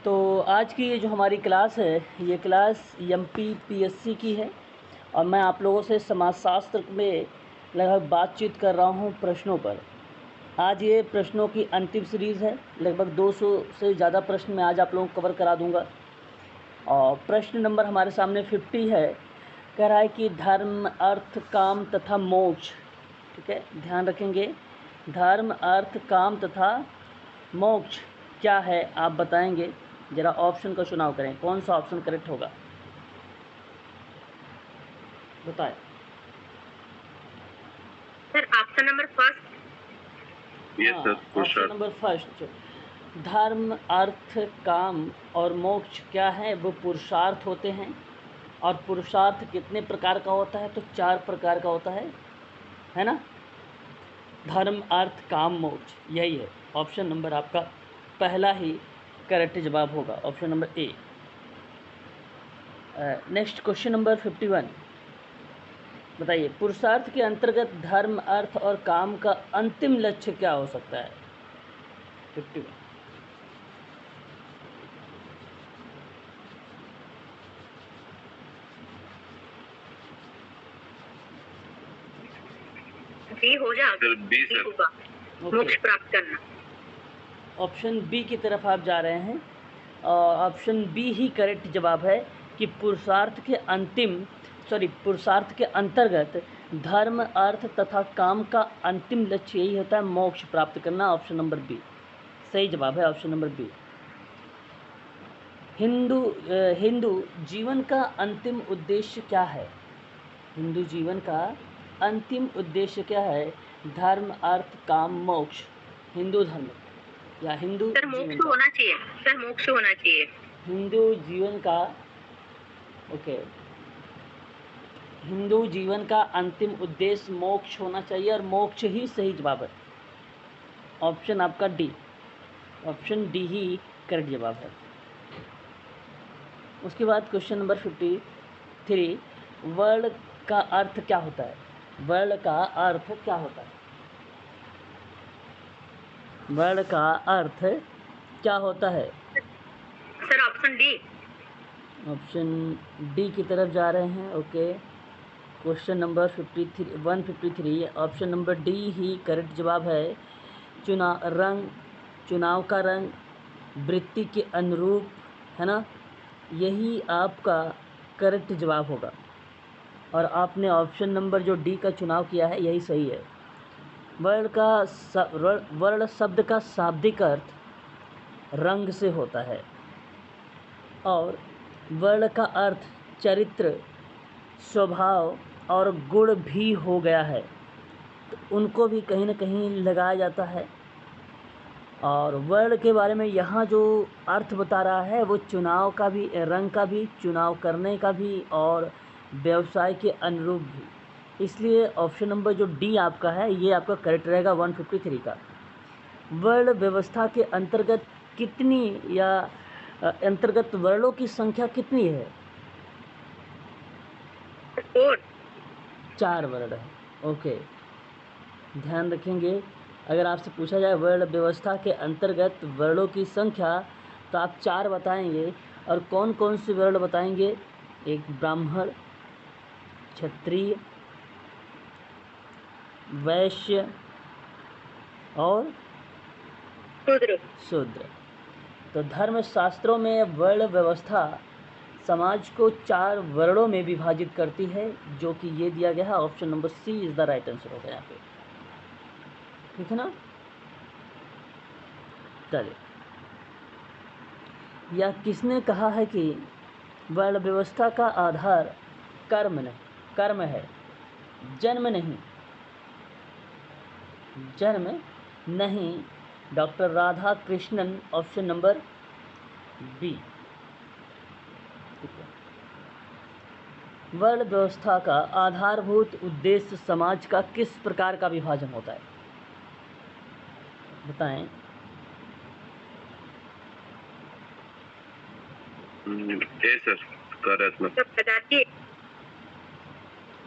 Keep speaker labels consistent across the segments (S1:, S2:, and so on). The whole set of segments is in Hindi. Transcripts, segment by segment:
S1: तो आज की ये जो हमारी क्लास है, ये क्लास MPPSC की है और मैं आप लोगों से समाजशास्त्र में लगभग बातचीत कर रहा हूँ प्रश्नों पर। आज ये प्रश्नों की अंतिम सीरीज़ है। लगभग 200 से ज़्यादा प्रश्न मैं आज आप लोगों को कवर करा दूँगा। और प्रश्न नंबर हमारे सामने 50 है। कह रहा है कि धर्म, अर्थ, काम तथा मोक्ष। ठीक है, ध्यान रखेंगे। धर्म, अर्थ, काम तथा मोक्ष क्या है आप बताएंगे। ज़रा ऑप्शन का चुनाव करें, कौन सा ऑप्शन करेक्ट होगा बताएं।
S2: Sir option number first.
S3: Yes sir,
S1: option number first. धर्म, अर्थ, काम और मोक्ष क्या है, वो पुरुषार्थ होते हैं। और पुरुषार्थ कितने प्रकार का होता है, तो 4 प्रकार का होता है ना। धर्म, अर्थ, काम, मोक्ष, यही है। ऑप्शन नंबर आपका पहला ही करेक्ट जवाब होगा, option number A. Next question number 51 बताइए, पुरुषार्थ के अंतर्गत धर्म, अर्थ और काम का अंतिम लक्ष्य क्या हो सकता है। 51
S2: बी हो जा,
S3: बी सर
S2: होगा मोक्ष प्राप्त करना।
S1: ऑप्शन बी की तरफ आप जा रहे हैं और ऑप्शन बी ही करेक्ट जवाब है कि पुरुषार्थ के अंतर्गत धर्म, अर्थ तथा काम का अंतिम लक्ष्य यही होता है, मोक्ष प्राप्त करना। ऑप्शन नंबर बी सही जवाब है, ऑप्शन नंबर बी। हिंदू जीवन का अंतिम उद्देश्य क्या है। हिंदू जीवन का अंतिम उद्देश्य क्या है, धर्म, अर्थ, काम, मोक्ष। हिंदू धर्म या हिंदू
S2: सर मोक्ष होना चाहिए, सर मोक्ष होना चाहिए।
S1: हिंदू जीवन का हिंदू जीवन का अंतिम उद्देश्य मोक्ष होना चाहिए और मोक्ष ही सही जवाब है। ऑप्शन आपका डी, ऑप्शन डी ही करेक्ट जवाब है। उसके बाद क्वेश्चन नंबर 53, वर्ल्ड का अर्थ क्या होता है। वर्ल्ड का अर्थ क्या होता है। वर्ल्ड का अर्थ क्या होता है।
S2: Sir option D.
S1: Option D की तरफ जा रहे हैं। Okay, question number 153, option number D ही करेक्ट जवाब है। चुनाव का रंग वृत्ति के अनुरूप, है ना, यही आपका करेक्ट जवाब होगा। और आपने ऑप्शन नंबर जो डी का चुनाव किया है यही सही है। वर्ल्ड शब्द का शाब्दिक अर्थ रंग से होता है और वर्ल्ड का अर्थ चरित्र, स्वभाव और गुण भी हो गया है, तो उनको भी कहीं ना कहीं लगाया जाता है। और वर्ल्ड के बारे में यहाँ जो अर्थ बता रहा है वो चुनाव का भी, रंग का भी, चुनाव करने का भी और व्यवसाय के अनुरूप भी। इसलिए ऑप्शन नंबर जो डी आपका है ये आपका करेक्ट रहेगा 153 का। वर्ल्ड व्यवस्था के अंतर्गत कितनी या अंतर्गत वर्णों की संख्या कितनी है। 4 वर्ण है। ओके, ध्यान रखेंगे। अगर आपसे पूछा जाए वर्ण व्यवस्था के अंतर्गत वर्णों की संख्या तो आप 4 बताएंगे। और कौन कौन से वर्ण बताएंगे, एक ब्राह्मण, क्षत्रिय, वैश्य और शूद्र। तो धर्मशास्त्रों में वर्ण व्यवस्था समाज को 4 वर्णों में विभाजित करती है, जो कि ये दिया गया है। Option number C is the right answer होगा यहाँ पे, ठीक है ना। चलिए, यह किसने कहा है कि वर्ण व्यवस्था का आधार कर्म है, जन्म नहीं। Doctor Radhakrishnan, option number B. वर्ण व्यवस्था का आधारभूत उद्देश्य समाज का किस प्रकार का विभाजन होता है, बताएं।
S3: सर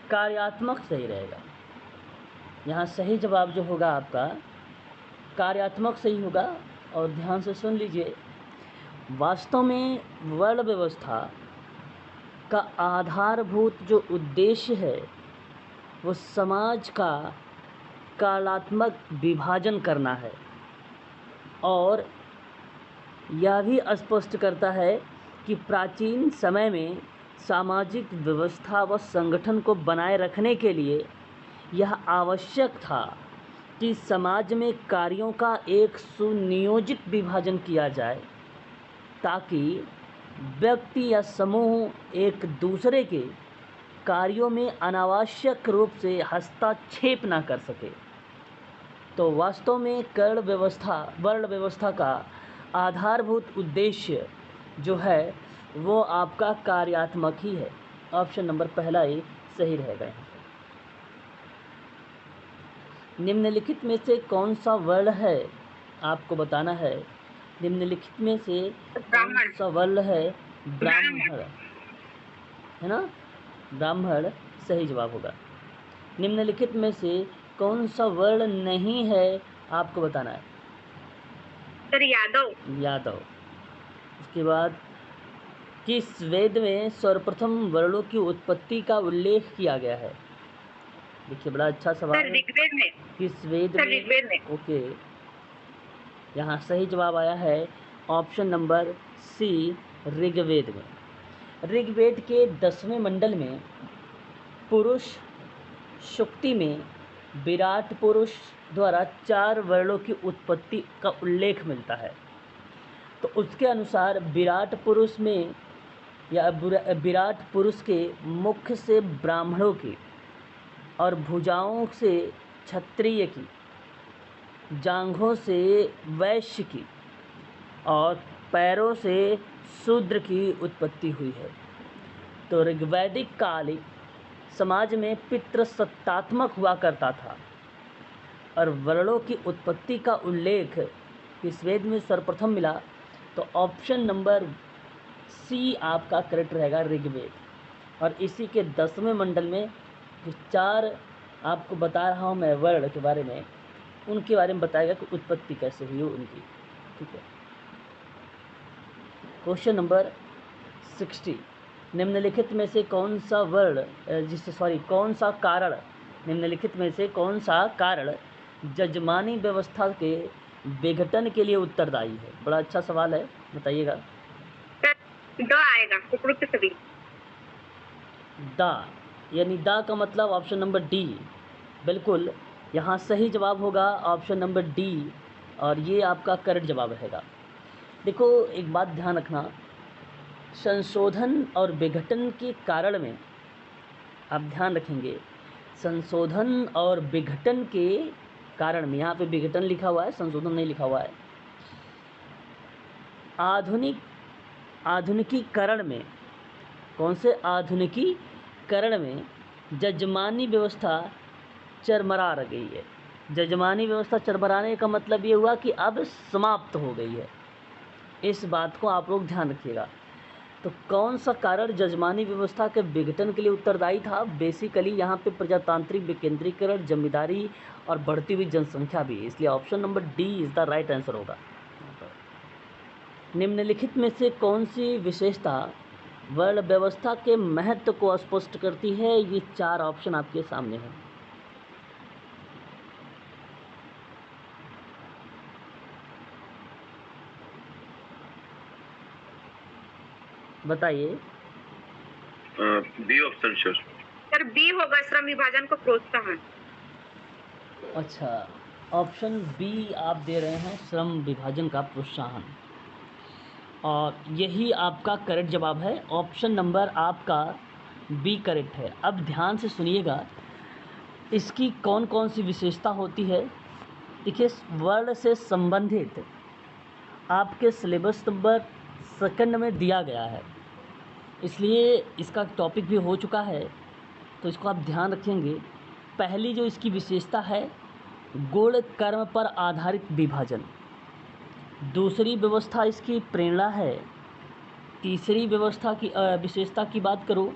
S1: कार्यात्मक सही रहेगा। यहाँ सही जवाब जो होगा आपका कार्यात्मक सही होगा। और ध्यान से सुन लीजिए, वास्तव में वर्ण व्यवस्था का आधारभूत जो उद्देश्य है वो समाज का कालात्मक विभाजन करना है और यह भी स्पष्ट करता है कि प्राचीन समय में सामाजिक व्यवस्था व संगठन को बनाए रखने के लिए यह आवश्यक था कि समाज में कार्यों का एक सुनियोजित विभाजन किया जाए ताकि व्यक्ति या समूह एक दूसरे के कार्यों में अनावश्यक रूप से हस्तक्षेप न कर सके। तो वास्तव में वर्ण व्यवस्था का आधारभूत उद्देश्य जो है वो आपका कार्यात्मक ही है। ऑप्शन नंबर पहला ही सही रहेगा। यहाँ निम्नलिखित में से कौन सा वर्ण है आपको बताना है। निम्नलिखित में से कौन सा वर्ण है ब्राह्मण, है ना। ब्राह्मण सही जवाब होगा। निम्नलिखित में से कौन सा वर्ण नहीं है आपको बताना है।
S2: सर यादव।
S1: यादव। उसके बाद किस वेद में सर्वप्रथम वर्णों की उत्पत्ति का उल्लेख किया गया है। देखिए बड़ा अच्छा सवाल है।
S2: ऋग्वेद में।
S1: किस वेद
S2: सर
S1: में।
S2: ऋग्वेद में।
S1: ओके, यहाँ सही जवाब आया है ऑप्शन नंबर सी ऋग्वेद में। ऋग्वेद के 10वें मंडल में पुरुष सूक्ति में विराट पुरुष द्वारा 4 वर्णों की उत्पत्ति का उल्लेख मिलता है। तो उसके अनुसार विराट पुरुष में या विराट पुरुष के मुख से ब्राह्मणों की और भुजाओं से क्षत्रिय की, जांघों से वैश्य की और पैरों से शूद्र की उत्पत्ति हुई है। तो ऋग्वैदिक कालिक समाज में पितृसत्तात्मक हुआ करता था और वर्णों की उत्पत्ति का उल्लेख इस वेद में सर्वप्रथम मिला। तो ऑप्शन नंबर सी आपका करेक्ट रहेगा, ऋग्वेद। और इसी के 10वें मंडल में जो 4 आपको बता रहा हूँ मैं वर्ण के बारे में, उनके बारे में बताएगा कि उत्पत्ति कैसे हुई उनकी। ठीक है। क्वेश्चन नंबर 60, निम्नलिखित में से कौन सा कौन सा कारण, निम्नलिखित में से कौन सा कारण जजमानी व्यवस्था के विघटन के लिए उत्तरदायी है। बड़ा अच्छा सवाल है, बताइएगा।
S2: द आएगा उपरोक्त सभी।
S1: दा, यानी दा का मतलब ऑप्शन नंबर डी। बिल्कुल, यहाँ सही जवाब होगा ऑप्शन नंबर डी और ये आपका करेक्ट जवाब रहेगा। देखो एक बात ध्यान रखना, संशोधन और विघटन के कारण में आप ध्यान रखेंगे, संशोधन और विघटन के कारण में, यहाँ पे विघटन लिखा हुआ है, संशोधन नहीं लिखा हुआ है। आधुनिकीकरण में, कौन से आधुनिकीकरण में जजमानी व्यवस्था चरमरा गई है। जजमानी व्यवस्था चरमराने का मतलब ये हुआ कि अब समाप्त हो गई है। इस बात को आप लोग ध्यान रखिएगा। तो कौन सा कारण जजमानी व्यवस्था के विघटन के लिए उत्तरदायी था। बेसिकली यहाँ पे प्रजातांत्रिक विकेंद्रीकरण, जमींदारी और बढ़ती हुई जनसंख्या भी, इसलिए option number D is the right answer होगा। निम्नलिखित में से कौन सी विशेषता वर्ण व्यवस्था के महत्व को स्पष्ट करती है। ये 4 ऑप्शन आपके सामने हैं। बताइए।
S3: बी ऑप्शन
S2: सर बी होगा, श्रम विभाजन को प्रोत्साहन।
S1: अच्छा, ऑप्शन बी आप दे रहे हैं, श्रम विभाजन का प्रोत्साहन, और यही आपका करेक्ट जवाब है। ऑप्शन नंबर आपका बी करेक्ट है। अब ध्यान से सुनिएगा, इसकी कौन कौन सी विशेषता होती है। देखिए, वर्ण से संबंधित आपके सिलेबस नंबर 2 में दिया गया है, इसलिए इसका टॉपिक भी हो चुका है, तो इसको आप ध्यान रखेंगे। पहली जो इसकी विशेषता है, गुण कर्म पर आधारित विभाजन। दूसरी व्यवस्था इसकी प्रेरणा है। तीसरी विशेषता की बात करूँ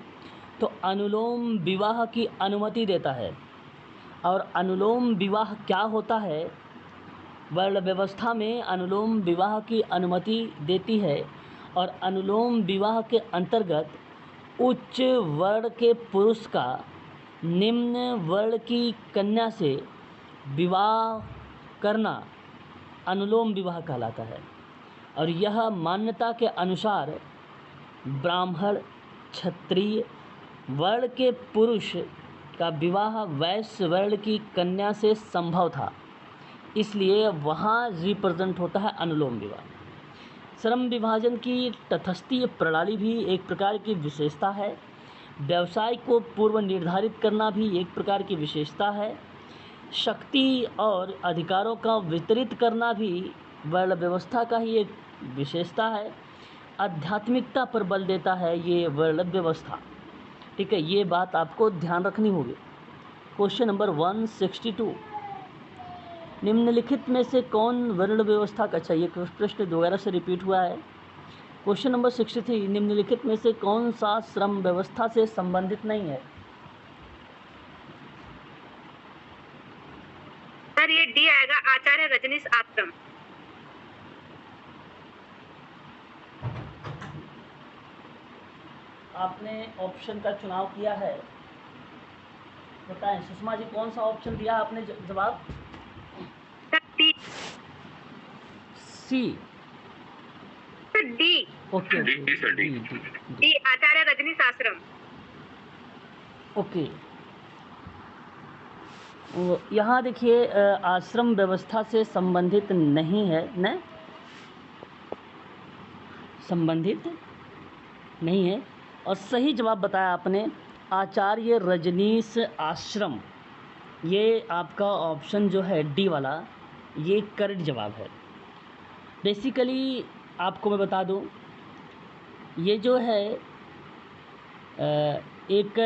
S1: तो अनुलोम विवाह की अनुमति देता है। और अनुलोम विवाह क्या होता है, वर्ण व्यवस्था में अनुलोम विवाह की अनुमति देती है और अनुलोम विवाह के अंतर्गत उच्च वर्ण के पुरुष का निम्न वर्ण की कन्या से विवाह करना अनुलोम विवाह कहलाता है। और यह मान्यता के अनुसार ब्राह्मण क्षत्रिय वर्ण के पुरुष का विवाह वैश्य वर्ण की कन्या से संभव था, इसलिए वहाँ रिप्रेजेंट होता है अनुलोम विवाह। श्रम विभाजन की तटस्थीय प्रणाली भी एक प्रकार की विशेषता है। व्यवसाय को पूर्व निर्धारित करना भी एक प्रकार की विशेषता है। शक्ति और अधिकारों का वितरित करना भी वर्ण व्यवस्था का ही एक विशेषता है। आध्यात्मिकता पर बल देता है ये वर्ण व्यवस्था। ठीक है, ये बात आपको ध्यान रखनी होगी। क्वेश्चन नंबर 162, निम्नलिखित में से कौन वर्ण व्यवस्था का, अच्छा ये प्रश्न दोबारा से रिपीट हुआ है। क्वेश्चन नंबर 63, निम्नलिखित में से कौन सा श्रम व्यवस्था से संबंधित नहीं है?
S2: सर ये डी आएगा, आचार्य रजनीश आश्रम।
S1: आपने ऑप्शन का चुनाव किया है, बताएं सुषमा जी कौन सा ऑप्शन दिया आपने जवाब?
S2: Sir D.
S1: C.
S2: Sir D.
S1: Okay
S3: D sir, D.
S2: D Acharya Rajneesh Ashram.
S1: Okay, यहाँ देखिए आश्रम व्यवस्था से संबंधित नहीं है, न संबंधित नहीं है। और सही जवाब बताया आपने आचार्य रजनीश आश्रम। ये आपका ऑप्शन जो है डी वाला, ये करेक्ट जवाब है। बेसिकली आपको मैं बता दूं, ये जो है एक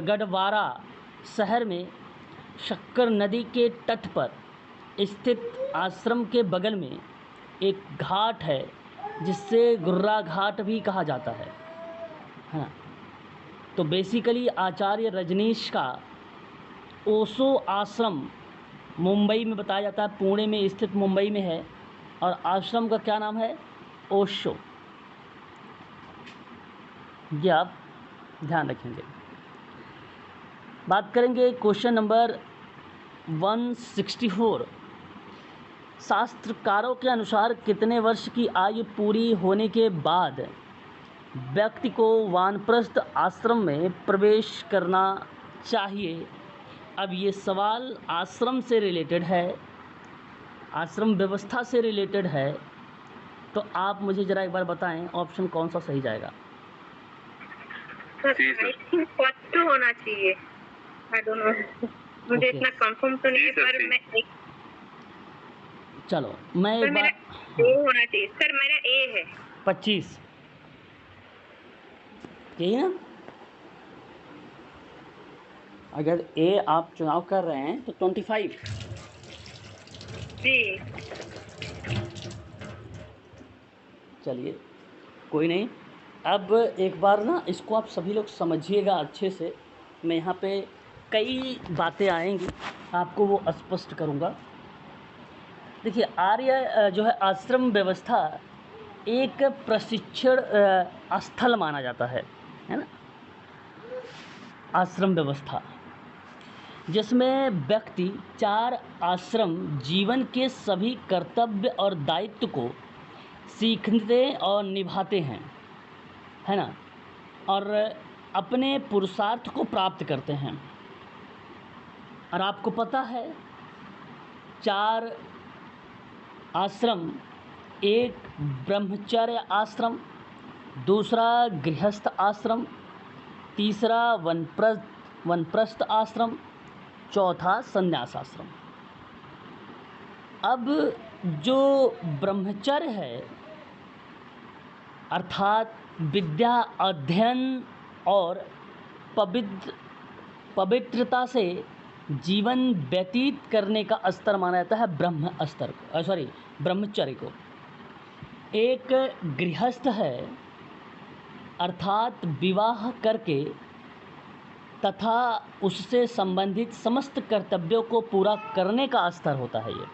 S1: गढ़वारा शहर में शक्कर नदी के तट पर स्थित आश्रम के बगल में एक घाट है जिससे गुर्रा घाट भी कहा जाता है। हाँ, तो बेसिकली आचार्य रजनीश का ओशो आश्रम मुंबई में बताया जाता है, पुणे में स्थित मुंबई में है, और आश्रम का क्या नाम है? ओशो। ये आप ध्यान रखेंगे। बात करेंगे क्वेश्चन नंबर 164, शास्त्रकारों के अनुसार कितने वर्ष की आयु पूरी होने के बाद व्यक्ति को वानप्रस्थ आश्रम में प्रवेश करना चाहिए? अब ये सवाल आश्रम से रिलेटेड है, आश्रम व्यवस्था से रिलेटेड है, तो आप मुझे ज़रा एक बार बताएं ऑप्शन कौन सा सही जाएगा?
S2: फर्स्ट होना चाहिए, आई डोंट नो, मुझे इतना कंफर्म तो नहीं है, पर मैं एक,
S1: चलो मैं एक बार,
S2: ए होना चाहिए सर, मेरा ए है
S1: 25, यही ना? अगर ए आप चुनाव कर रहे हैं तो 25
S2: जी।
S1: चलिए कोई नहीं। अब एक बार ना इसको आप सभी लोग समझिएगा अच्छे से। मैं यहाँ पे कई बातें आएंगी, आपको वो स्पष्ट करूँगा। देखिए, आर्य जो है आश्रम व्यवस्था एक प्रशिक्षण स्थल माना जाता है ना, आश्रम व्यवस्था, जिसमें व्यक्ति 4 आश्रम जीवन के सभी कर्तव्य और दायित्व को सीखते और निभाते हैं, है ना, और अपने पुरुषार्थ को प्राप्त करते हैं। और आपको पता है 4 आश्रम, एक ब्रह्मचर्य आश्रम, दूसरा गृहस्थ आश्रम, तीसरा वनप्रस्थ आश्रम, चौथा संन्यास आश्रम। अब जो ब्रह्मचर्य है अर्थात विद्या अध्ययन और पवित्रता से जीवन व्यतीत करने का स्तर माना जाता है ब्रह्मचर्य को। एक गृहस्थ है अर्थात विवाह करके तथा उससे संबंधित समस्त कर्तव्यों को पूरा करने का स्तर होता है ये।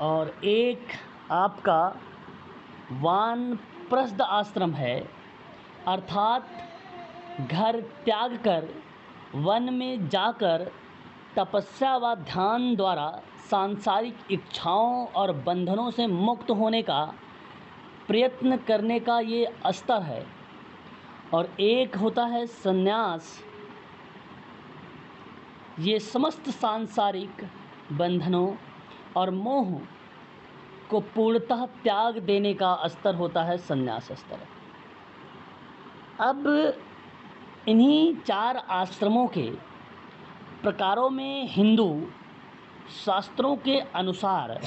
S1: और एक आपका वानप्रस्थ आश्रम है, अर्थात घर त्याग कर वन में जाकर तपस्या व ध्यान द्वारा सांसारिक इच्छाओं और बंधनों से मुक्त होने का प्रयत्न करने का ये स्तर है। और एक होता है संन्यास, ये समस्त सांसारिक बंधनों और मोह को पूर्णतः त्याग देने का स्तर होता है संन्यास स्तर। अब इन्हीं 4 आश्रमों के प्रकारों में हिंदू शास्त्रों के अनुसार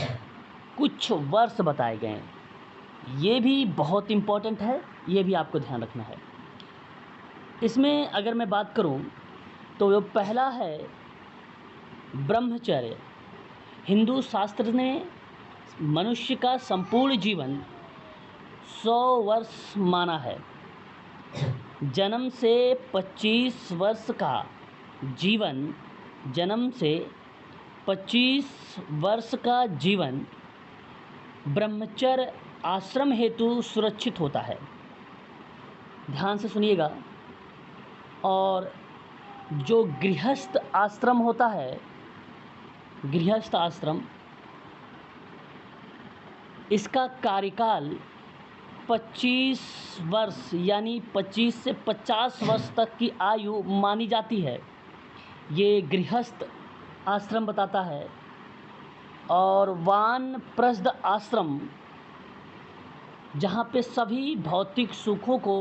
S1: कुछ वर्ष बताए गए हैं। ये भी बहुत इम्पोर्टेंट है, ये भी आपको ध्यान रखना है। इसमें अगर मैं बात करूं तो वो पहला है ब्रह्मचर्य। हिंदू शास्त्र ने मनुष्य का संपूर्ण जीवन 100 वर्ष माना है। जन्म से 25 वर्ष का जीवन, जन्म से 25 वर्ष का जीवन ब्रह्मचर्य आश्रम हेतु सुरक्षित होता है। ध्यान से सुनिएगा। और जो गृहस्थ आश्रम होता है, गृहस्थ आश्रम, इसका कार्यकाल 25 वर्ष यानी 25 से 50 वर्ष तक की आयु मानी जाती है। ये गृहस्थ आश्रम बताता है। और वानप्रस्थ आश्रम, जहाँ पे सभी भौतिक सुखों को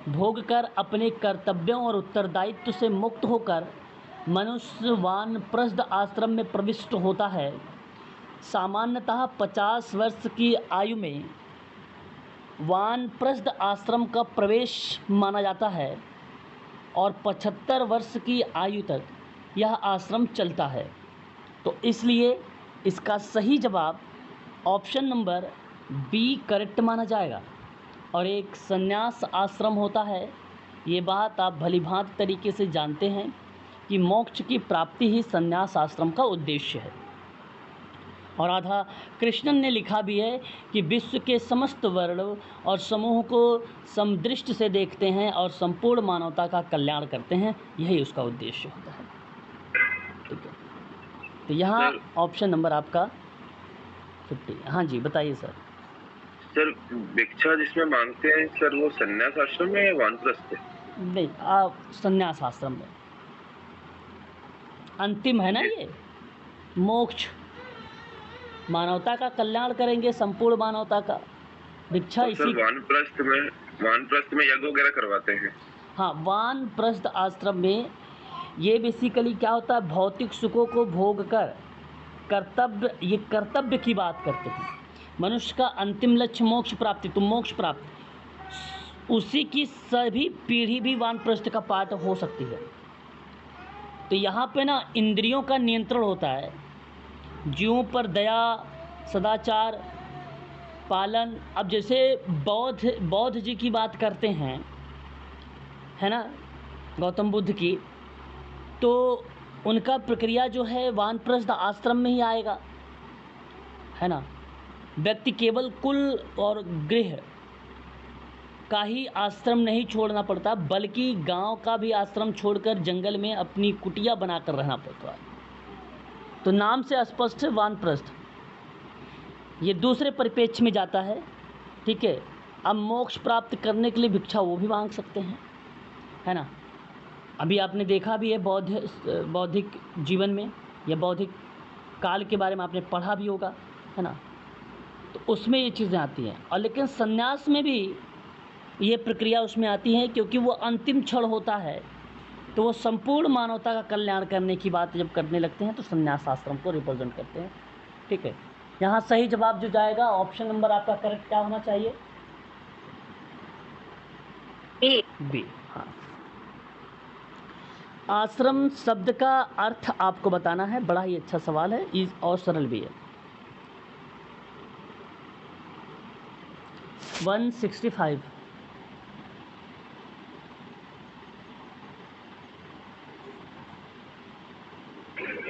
S1: भोगकर अपने कर्तव्यों और उत्तरदायित्व से मुक्त होकर मनुष्य वानप्रस्थ आश्रम में प्रविष्ट होता है। सामान्यतः 50 वर्ष की आयु में वानप्रस्थ आश्रम का प्रवेश माना जाता है और 75 वर्ष की आयु तक यह आश्रम चलता है। तो इसलिए इसका सही जवाब ऑप्शन नंबर बी करेक्ट माना जाएगा। और एक संन्यास आश्रम होता है, ये बात आप भलीभांति तरीके से जानते हैं कि मोक्ष की प्राप्ति ही संन्यास आश्रम का उद्देश्य है। और राधा कृष्णन ने लिखा भी है कि विश्व के समस्त वर्ण और समूह को समदृष्टि से देखते हैं और संपूर्ण मानवता का कल्याण करते हैं, यही उसका उद्देश्य होता है। ठीक है, तो यहाँ ऑप्शन नंबर आपका 50। हाँ जी, बताइए सर।
S3: सर, भिक्षा जिसमें मांगते हैं सर, वो संन्यास आश्रम में या वानप्रस्थ है?
S1: नहीं, आप संन्यास आश्रम में। अंतिम है ना ये, मोक्ष, मानवता का कल्याण करेंगे, संपूर्ण मानवता का। भिक्षा
S3: तो
S1: इसी
S3: सर वानप्रस्थ में यज्ञ वगैरह करवाते हैं।
S1: हाँ, वानप्रस्थ आश्रम में ये बेसिकली क्या होता है, भौतिक सुखों को भोग कर कर्तव्य, ये कर्तव्य की बात करते हैं। मनुष्य का अंतिम लक्ष्य मोक्ष प्राप्ति, तो मोक्ष प्राप्ति, उसी की सभी पीढ़ी भी वानप्रस्थ का पार्ट हो सकती है। तो यहाँ पे ना इंद्रियों का नियंत्रण होता है, जीवों पर दया, सदाचार, पालन। अब जैसे बौद्ध जी की बात करते हैं, है ना, गौतम बुद्ध की, तो उनका प्रक्रिया जो है वानप्रस्थ आश्रम में ही आएगा, है ना। व्यक्ति केवल कुल और गृह का ही आश्रम नहीं छोड़ना पड़ता, बल्कि गांव का भी आश्रम छोड़कर जंगल में अपनी कुटिया बनाकर रहना पड़ता है। तो नाम से स्पष्ट है वानप्रस्थ। ये दूसरे परिप्रेक्ष्य में जाता है। ठीक है, अब मोक्ष प्राप्त करने के लिए भिक्षा वो भी मांग सकते हैं, है ना। अभी आपने देखा भी है बौद्धिक जीवन में या बौद्धिक काल के बारे में आपने पढ़ा भी होगा, है ना। तो उसमें ये चीज़ें आती हैं। और लेकिन संन्यास में भी ये प्रक्रिया उसमें आती है, क्योंकि वो अंतिम क्षण होता है। तो वो संपूर्ण मानवता का कल्याण करने की बात जब करने लगते हैं तो संन्यास आश्रम को रिप्रेजेंट करते हैं। ठीक है, यहाँ सही जवाब जो जाएगा ऑप्शन नंबर आपका करेक्ट क्या होना चाहिए? बी। हाँ, आश्रम शब्द का अर्थ आपको बताना है। बड़ा ही अच्छा सवाल है और सरल भी है। 165।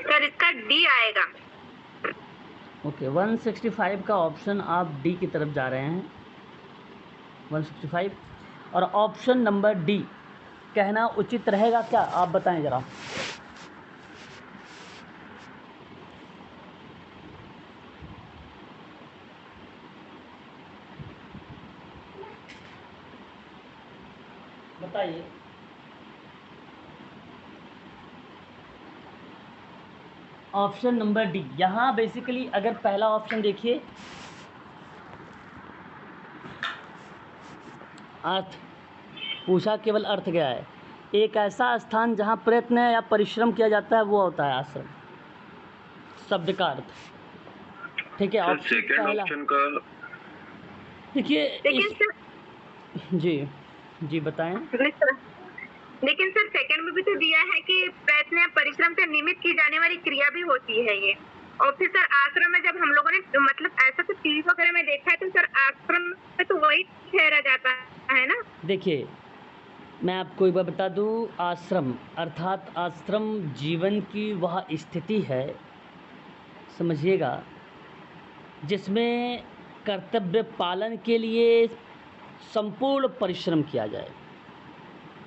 S2: सर इसका डी आएगा।
S1: ओके 165 का ऑप्शन आप डी की तरफ जा रहे हैं 165 और ऑप्शन नंबर डी कहना उचित रहेगा क्या, आप बताएं ज़रा। बताइए। ऑप्शन नंबर डी, यहाँ बेसिकली अगर पहला ऑप्शन देखिए अर्थ पूछा, केवल अर्थ गया है। एक ऐसा स्थान जहाँ प्रयत्न या परिश्रम किया जाता है वो होता है आश्रम, शब्द का अर्थ। ठीक है,
S3: सर
S1: ऑप्शन
S3: सेकंड
S1: पहला
S3: ऑप्शन का
S1: देखिए
S2: लेकिन सर
S1: जी बताएं।
S2: लेकिन सर सेकंड में भी तो दिया है कि प्रयत्न या परिश्रम से निमित्त की जाने वाली क्रिया भी होती है ये। और फिर सर आश्रम में जब हम लोगों ने मतलब ऐसा तो टीवी वगैरह में देखा है, तो सर आश्रम में तो वही ठहरा जाता है ना।
S1: देखिए मैं आपको एक बार बता दूं, आश्रम अर्थात आश्रम जीवन की वह स्थिति है, समझिएगा, जिसमें कर्तव्य पालन के लिए संपूर्ण परिश्रम किया जाए।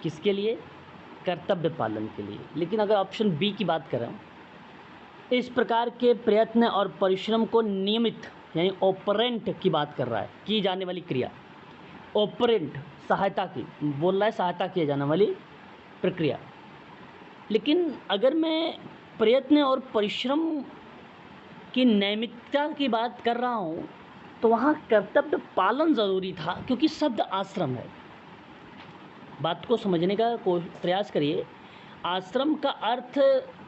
S1: किसके लिए? कर्तव्य पालन के लिए। लेकिन अगर ऑप्शन बी की बात करें, इस प्रकार के प्रयत्न और परिश्रम को नियमित यानी ऑपरेंट की बात कर रहा है, की जाने वाली क्रिया, ऑपरेंट सहायता की बोल रहा है, सहायता किए जाने वाली प्रक्रिया। लेकिन अगर मैं प्रयत्न और परिश्रम की नियमितता की बात कर रहा हूँ तो वहाँ कर्तव्य पालन ज़रूरी था, क्योंकि शब्द आश्रम है। बात को समझने का प्रयास करिए। आश्रम का अर्थ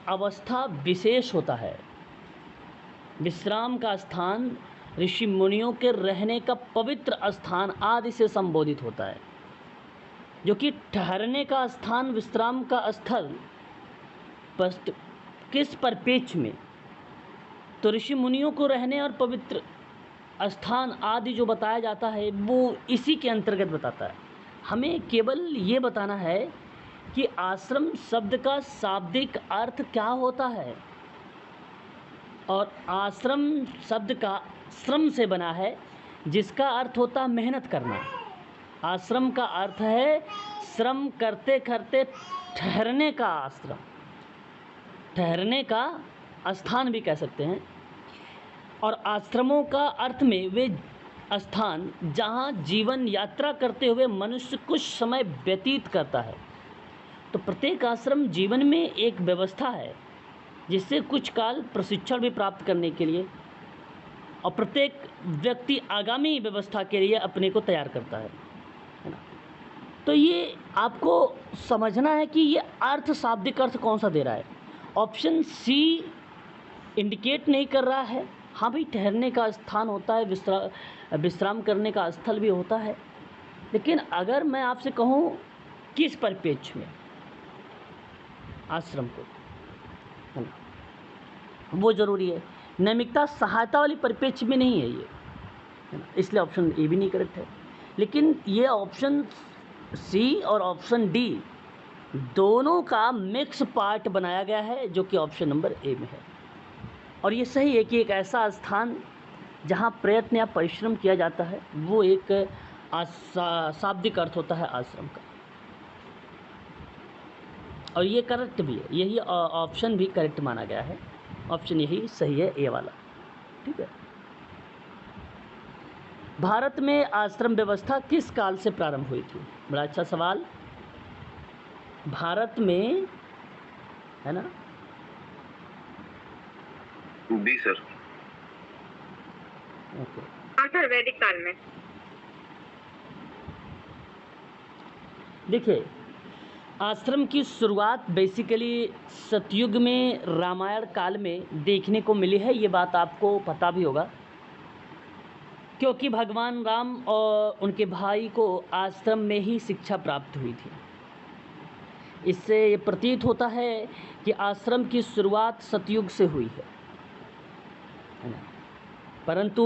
S1: अवस्था विशेष होता है, विश्राम का स्थान, ऋषि मुनियों के रहने का पवित्र स्थान आदि से संबोधित होता है, जो कि ठहरने का स्थान, विश्राम का स्थल किस परिप्रेक्ष्य में, तो ऋषि मुनियों को रहने और पवित्र स्थान आदि जो बताया जाता है वो इसी के अंतर्गत बताता है। हमें केवल ये बताना है कि आश्रम शब्द का शाब्दिक अर्थ क्या होता है, और आश्रम शब्द का श्रम से बना है, जिसका अर्थ होता है मेहनत करना। आश्रम का अर्थ है श्रम करते करते ठहरने का आश्रम, ठहरने का स्थान भी कह सकते हैं। और आश्रमों का अर्थ में वे स्थान जहाँ जीवन यात्रा करते हुए मनुष्य कुछ समय व्यतीत करता है। तो प्रत्येक आश्रम जीवन में एक व्यवस्था है, जिससे कुछ काल प्रशिक्षण भी प्राप्त करने के लिए, और प्रत्येक व्यक्ति आगामी व्यवस्था के लिए अपने को तैयार करता है ना। तो ये आपको समझना है कि ये अर्थ, शाब्दिक अर्थ कौन सा दे रहा है। ऑप्शन सी इंडिकेट नहीं कर रहा है। हाँ भाई, ठहरने का स्थान होता है, विश्राम करने का स्थल भी होता है, लेकिन अगर मैं आपसे कहूँ किस परिप्रेक्ष्य में आश्रम को, है ना, वो ज़रूरी है। नैमिकता सहायता वाली परिप्रेक्ष्य में नहीं है ये, है ना, इसलिए ऑप्शन ए भी नहीं करेक्ट है। लेकिन ये ऑप्शन सी और ऑप्शन डी दोनों का मिक्स पार्ट बनाया गया है, जो कि ऑप्शन नंबर ए में है। और ये सही है कि एक ऐसा स्थान जहाँ प्रयत्न या परिश्रम किया जाता है, वो एक शाब्दिक अर्थ होता है आश्रम का, और ये करेक्ट भी है। यही ऑप्शन भी करेक्ट माना गया है, ऑप्शन यही सही है, ए वाला। ठीक है। भारत में आश्रम व्यवस्था किस काल से प्रारंभ हुई थी? बड़ा अच्छा सवाल। भारत में, है ना,
S3: बी सर।
S1: ओके।
S2: हाँ सर, वैदिक काल में।
S1: देखिए, आश्रम की शुरुआत बेसिकली सतयुग में, रामायण काल में देखने को मिली है। ये बात आपको पता भी होगा, क्योंकि भगवान राम और उनके भाई को आश्रम में ही शिक्षा प्राप्त हुई थी। इससे ये प्रतीत होता है कि आश्रम की शुरुआत सतयुग से हुई है ना। परंतु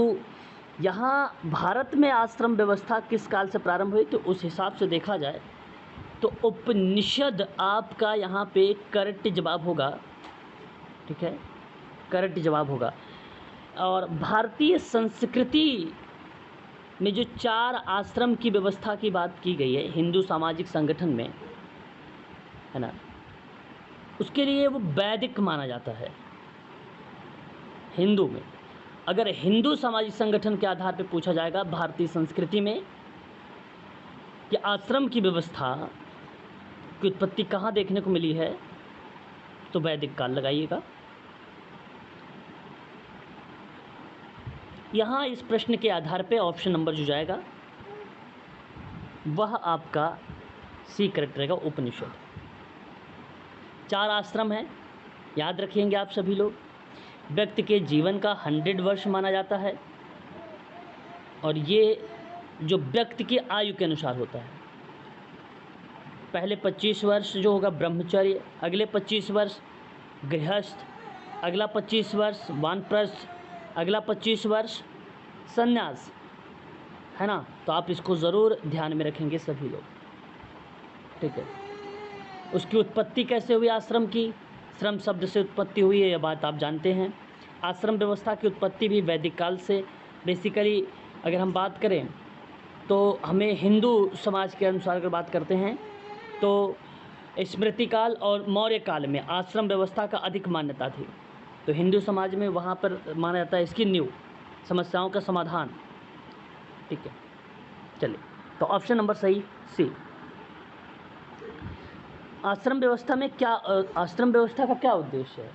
S1: यहाँ भारत में आश्रम व्यवस्था किस काल से प्रारंभ हुई, तो उस हिसाब से देखा जाए तो उपनिषद आपका यहाँ पे करेक्ट जवाब होगा। ठीक है, करेक्ट जवाब होगा। और भारतीय संस्कृति में जो 4 आश्रम की व्यवस्था की बात की गई है हिंदू सामाजिक संगठन में, है ना, उसके लिए वो वैदिक माना जाता है हिंदू में। अगर हिंदू सामाजिक संगठन के आधार पर पूछा जाएगा भारतीय संस्कृति में कि आश्रम की व्यवस्था की उत्पत्ति कहाँ देखने को मिली है, तो वैदिक काल लगाइएगा। यहाँ इस प्रश्न के आधार पे ऑप्शन नंबर जो जाएगा वह आपका सी करेक्ट रहेगा, उपनिषद। 4 आश्रम हैं, याद रखेंगे आप सभी लोग। व्यक्ति के जीवन का 100 वर्ष माना जाता है और ये जो व्यक्ति की आयु के अनुसार होता है। पहले 25 वर्ष जो होगा ब्रह्मचर्य, अगले 25 वर्ष गृहस्थ, अगला 25 वर्ष वानप्रस्थ, अगला 25 वर्ष संन्यास, है ना। तो आप इसको ज़रूर ध्यान में रखेंगे सभी लोग, ठीक है। उसकी उत्पत्ति कैसे हुई आश्रम की? श्रम शब्द से उत्पत्ति हुई है, यह बात आप जानते हैं। आश्रम व्यवस्था की उत्पत्ति भी वैदिक काल से। बेसिकली अगर हम बात करें तो हमें हिंदू समाज के अनुसार अगर बात करते हैं तो स्मृति काल और मौर्य काल में आश्रम व्यवस्था का अधिक मान्यता थी। तो हिंदू समाज में वहाँ पर माना जाता है इसकी नींव, समस्याओं का समाधान, ठीक है। चलिए, तो ऑप्शन नंबर सही सी। आश्रम व्यवस्था में क्या, आश्रम व्यवस्था का क्या उद्देश्य है?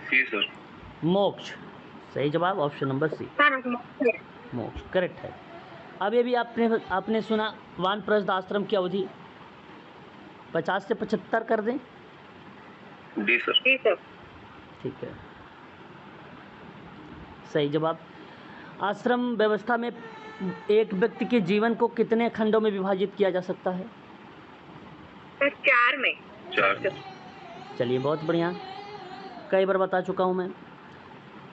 S3: सी सर,
S1: मोक्ष। सही जवाब ऑप्शन नंबर सी, मोक्ष करेक्ट है। अब ये भी आपने सुना वानप्रस्थ आश्रम की अवधि 50 से 75 कर दें?
S3: D sir.
S1: ठीक है, सही जवाब। आश्रम व्यवस्था में एक व्यक्ति के जीवन को कितने खंडों में विभाजित किया जा सकता है?
S2: 4 में।
S3: 4।
S1: चलिए, बहुत बढ़िया, कई बार बता चुका हूँ मैं।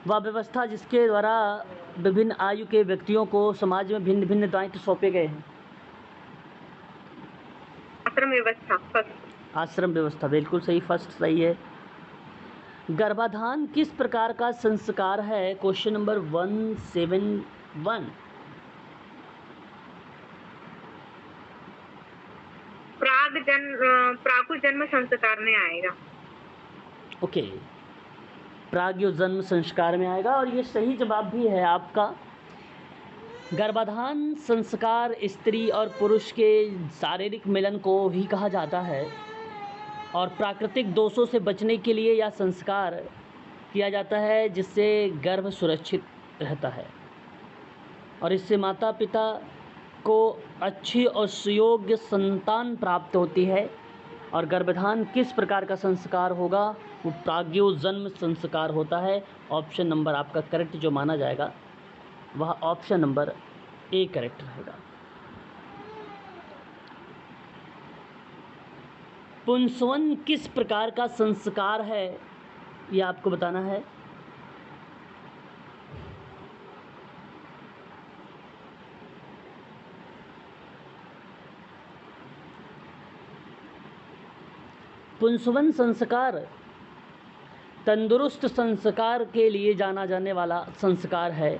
S1: वह व्यवस्था जिसके द्वारा विभिन्न आयु के व्यक्तियों को समाज में भिन्न भिन्न दायित्व सौंपे गए हैं।
S2: आश्रम व्यवस्था फर्स्ट।
S1: आश्रम व्यवस्था बिल्कुल सही, फर्स्ट सही है। गर्भाधान किस प्रकार का संस्कार है? Question number 171।
S2: प्रागु जन्म संस्कार में आएगा।
S1: ओके, प्राग्यो जन्म संस्कार में आएगा और ये सही जवाब भी है आपका। गर्भाधान संस्कार स्त्री और पुरुष के शारीरिक मिलन को ही कहा जाता है और प्राकृतिक दोषों से बचने के लिए यह संस्कार किया जाता है, जिससे गर्भ सुरक्षित रहता है और इससे माता पिता को अच्छी और सुयोग्य संतान प्राप्त होती है। और गर्भाधान किस प्रकार का संस्कार होगा? वो प्राग्यो जन्म संस्कार होता है। ऑप्शन नंबर आपका करेक्ट जो माना जाएगा वह ऑप्शन नंबर ए करेक्ट रहेगा। पुंसवन किस प्रकार का संस्कार है, ये आपको बताना है। पुंसवन संस्कार तंदुरुस्त संस्कार के लिए जाना जाने वाला संस्कार है।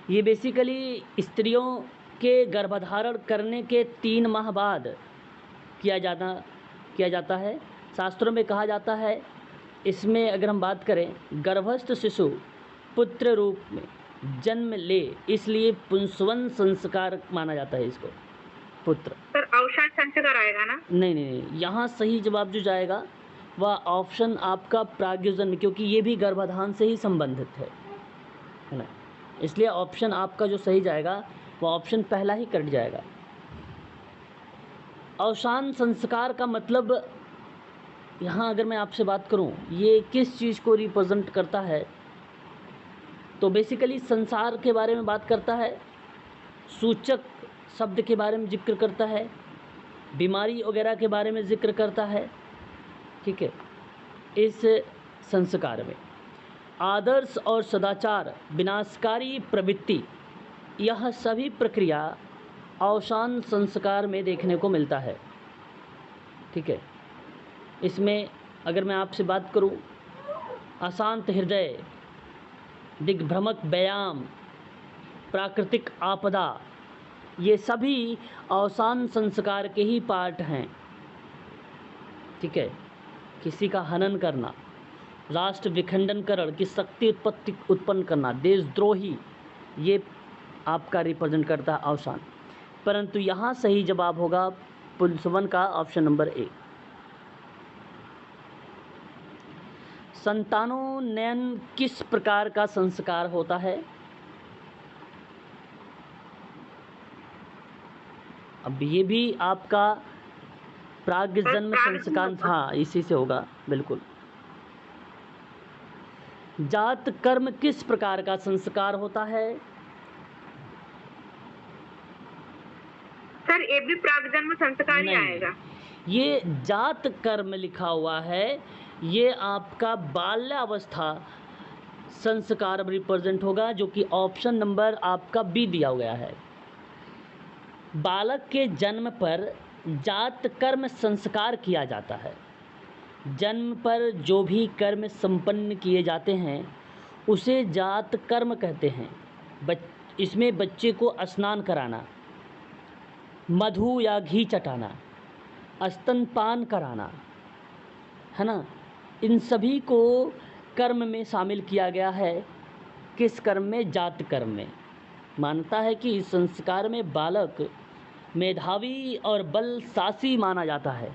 S1: ये बेसिकली स्त्रियों के गर्भधारण करने के 3 माह बाद किया जाता है। शास्त्रों में कहा जाता है, इसमें अगर हम बात करें, गर्भस्थ शिशु पुत्र रूप में जन्म ले, इसलिए पुंसवन संस्कार माना जाता है इसको, पुत्र।
S2: सर अवसान संस्कार आएगा ना?
S1: नहीं, यहाँ सही जवाब जो जाएगा वह ऑप्शन आपका प्राग्योजन्म, क्योंकि ये भी गर्भाधान से ही संबंधित है ना, इसलिए ऑप्शन आपका जो सही जाएगा वह ऑप्शन पहला ही कट जाएगा। अवसान संस्कार का मतलब, यहाँ अगर मैं आपसे बात करूँ ये किस चीज़ को रिप्रेजेंट करता है, तो बेसिकली संसार के बारे में बात करता है, सूचक शब्द के बारे में जिक्र करता है, बीमारी वगैरह के बारे में जिक्र करता है, ठीक है। इस संस्कार में आदर्श और सदाचार, विनाशकारी प्रवृत्ति, यह सभी प्रक्रिया अवसान संस्कार में देखने को मिलता है। ठीक है। इसमें अगर मैं आपसे बात करूं, अशांत हृदय, दिग्भ्रमक व्यायाम, प्राकृतिक आपदा, ये सभी अवसान संस्कार के ही पार्ट हैं। ठीक है। किसी का हनन करना, राष्ट्र विखंडनकरण की शक्ति उत्पन्न करना, देशद्रोही, ये आपका रिप्रेजेंट करता है अवसान। परंतु यहाँ सही जवाब होगा +1 का ऑप्शन नंबर ए। संतानोन्नयन किस प्रकार का संस्कार होता है? अब ये भी आपका प्राग जन्म संस्कार, हाँ इसी से होगा बिल्कुल। जात कर्म किस प्रकार का संस्कार होता है?
S2: सर ये भी प्रागजन्म संस्कार ही
S1: नहीं,
S2: आएगा।
S1: ये जात कर्म लिखा हुआ है, ये आपका बाल्यावस्था संस्कार रिप्रेजेंट होगा, जो कि ऑप्शन नंबर आपका बी दिया गया है। बालक के जन्म पर जात कर्म संस्कार किया जाता है। जन्म पर जो भी कर्म संपन्न किए जाते हैं उसे जात कर्म कहते हैं। इसमें बच्चे को स्नान कराना, मधु या घी चटाना, स्तनपान कराना, है ना, इन सभी को कर्म में शामिल किया गया है। किस कर्म में? जात कर्म में। मानता है कि इस संस्कार में बालक मेधावी और बलशाली माना जाता है,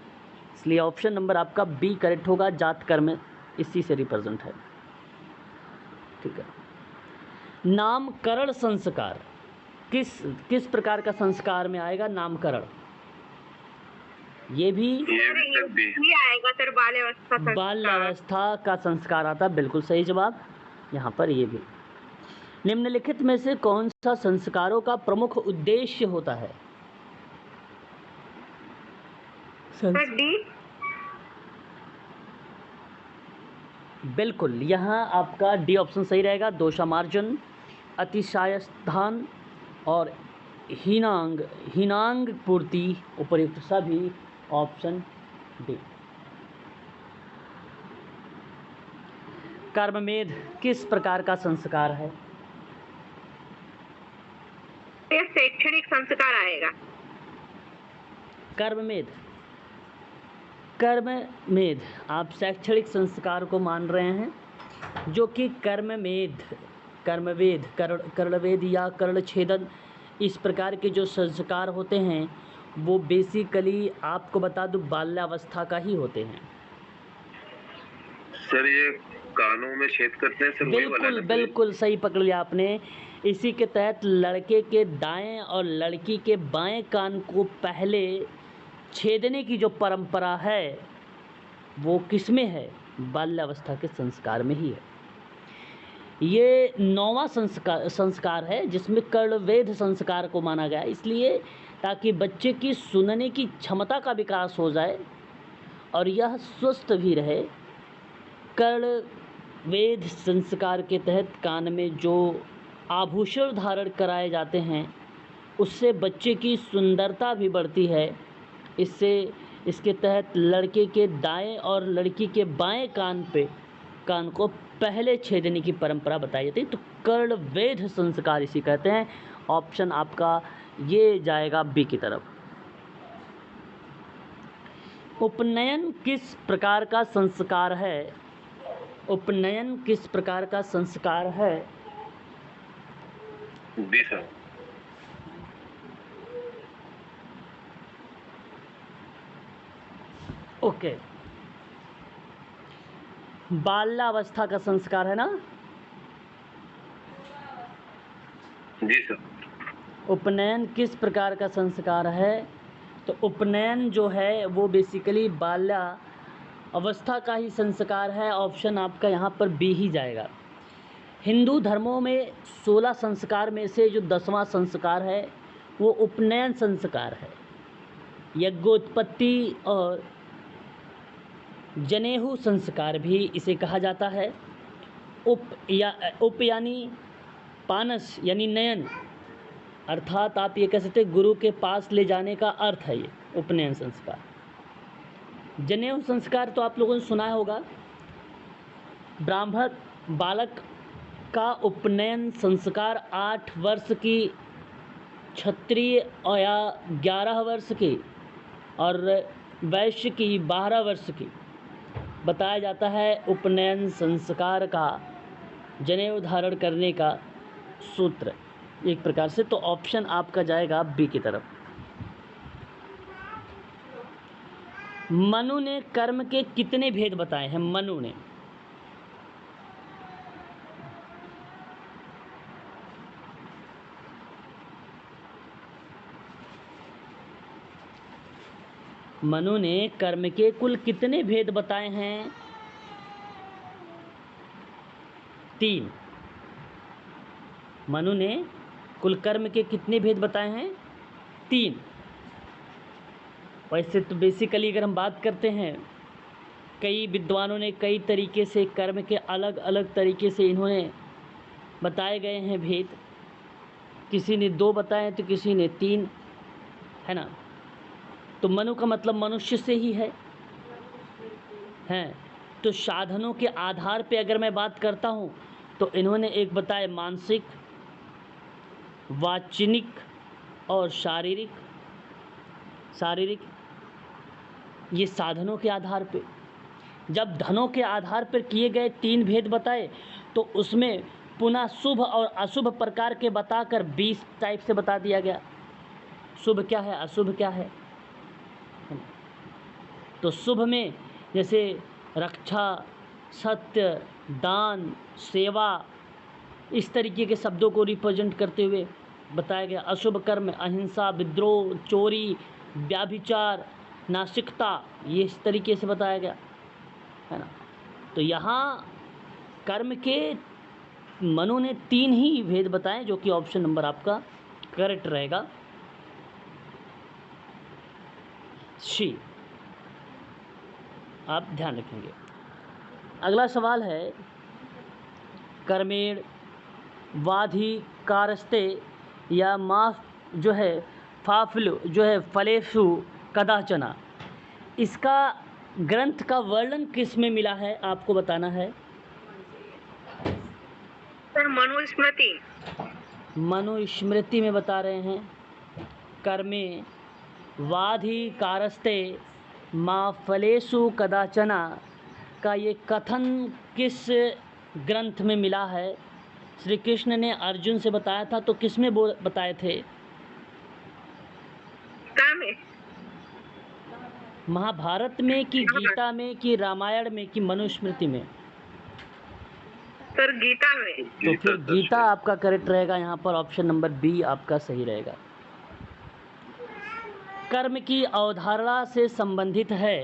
S1: इसलिए ऑप्शन नंबर आपका बी करेक्ट होगा। जात कर्म इसी से रिप्रेजेंट है। ठीक है। नामकरण संस्कार किस प्रकार का संस्कार में आएगा? नामकरण, ये भी
S2: आएगा सर,
S1: बाल्यावस्था का संस्कार आता है। बिल्कुल सही जवाब यहाँ पर। ये भी निम्नलिखित में से कौन सा संस्कारों का प्रमुख उद्देश्य होता है? बिल्कुल, यहाँ आपका डी ऑप्शन सही रहेगा। दोषामार्जन, अतिशयस्थान और हीनांग पूर्ति, उपर्युक्त सभी ऑप्शन डी। कर्ममेध किस प्रकार का संस्कार है?
S2: ये शैक्षणिक संस्कार आएगा।
S1: कर्ममेध आप शैक्षणिक संस्कार को मान रहे हैं, जो कि कर्मवेद, कर्णवेद या कर्णछेदन, इस प्रकार के जो संस्कार होते हैं वो बेसिकली आपको बता दूं बाल्यावस्था का ही होते हैं।
S3: सर ये कानों में छेद करते हैं सर?
S1: बिल्कुल बिल्कुल सही पकड़ लिया आपने। इसी के तहत लड़के के दाएं और लड़की के बाएं कान को पहले छेदने की जो परंपरा है वो किसमें है? बाल्यावस्था के संस्कार में ही है। ये 9वां संस्कार है जिसमें कर्णवेध संस्कार को माना गया, इसलिए ताकि बच्चे की सुनने की क्षमता का विकास हो जाए और यह स्वस्थ भी रहे। कर्णवेध संस्कार के तहत कान में जो आभूषण धारण कराए जाते हैं उससे बच्चे की सुंदरता भी बढ़ती है। इसके तहत लड़के के दाएं और लड़की के बाएं कान को पहले छेदने की परंपरा बताई जाती है। तो कर्णवेध संस्कार इसी कहते हैं। ऑप्शन आपका ये जाएगा बी की तरफ। उपनयन किस प्रकार का संस्कार है? उपनयन किस प्रकार का संस्कार है?
S3: B sir.
S1: ओके, बाल्यावस्था का संस्कार है ना?
S3: जी सर।
S1: उपनयन किस प्रकार का संस्कार है? तो उपनयन जो है वो बेसिकली बाल्यावस्था का ही संस्कार है। ऑप्शन आपका यहाँ पर बी ही जाएगा। हिंदू धर्मों में 16 संस्कार में से जो 10वां संस्कार है वो उपनयन संस्कार है। यज्ञोत्पत्ति और जनेऊ संस्कार भी इसे कहा जाता है। उप यानी पानस यानी नयन, अर्थात आप ये कह सकते गुरु के पास ले जाने का अर्थ है ये उपनयन संस्कार। जनेऊ संस्कार तो आप लोगों ने सुना होगा। ब्राह्मण बालक का उपनयन संस्कार 8 वर्ष की, क्षत्रिय या 11 वर्ष की और वैश्य की 12 वर्ष की बताया जाता है। उपनयन संस्कार का जनेऊ धारण करने का सूत्र एक प्रकार से, तो ऑप्शन आपका जाएगा बी की तरफ। मनु ने कर्म के कितने भेद बताए हैं? मनु ने कर्म के कुल कितने भेद बताए हैं? 3। मनु ने कुल कर्म के कितने भेद बताए हैं? 3। वैसे तो बेसिकली अगर हम बात करते हैं, कई विद्वानों ने कई तरीके से कर्म के अलग अलग तरीके से इन्होंने बताए गए हैं भेद। किसी ने 2 बताए तो किसी ने 3, है ना। तो मनु का मतलब मनुष्य से ही है। तो साधनों के आधार पे अगर मैं बात करता हूँ तो इन्होंने एक बताए मानसिक, वाचनिक और शारीरिक। ये साधनों के आधार पे। जब धनों के आधार पर किए गए 3 भेद बताए तो उसमें पुनः शुभ और अशुभ प्रकार के बताकर 20 टाइप से बता दिया गया। शुभ क्या है, अशुभ क्या है। तो शुभ में जैसे रक्षा, सत्य, दान, सेवा, इस तरीके के शब्दों को रिप्रेजेंट करते हुए बताया गया। अशुभ कर्म अहिंसा, विद्रोह, चोरी, व्याभिचार, नासिकता, ये इस तरीके से बताया गया, है ना। तो यहाँ कर्म के मनु ने 3 ही भेद बताए, जो कि ऑप्शन नंबर आपका करेक्ट रहेगा, सी। आप ध्यान रखेंगे। अगला सवाल है, कर्मेण वाधिकारस्ते या फलेषु कदाचन, इसका ग्रंथ का वर्णन किस में मिला है आपको बताना है।
S2: सर मनुस्मृति।
S1: मनुस्मृति में बता रहे हैं। कर्मे वाधिकारस्ते मा फलेषु कदाचन का ये कथन किस ग्रंथ में मिला है? श्री कृष्ण ने अर्जुन से बताया था, तो किस में बताए थे? महाभारत में कि गीता में कि रामायण में कि मनुस्मृति में?
S2: सर गीता में।
S1: तो फिर गीता आपका करेक्ट रहेगा। यहाँ पर ऑप्शन नंबर बी आपका सही रहेगा। कर्म की अवधारणा से संबंधित है।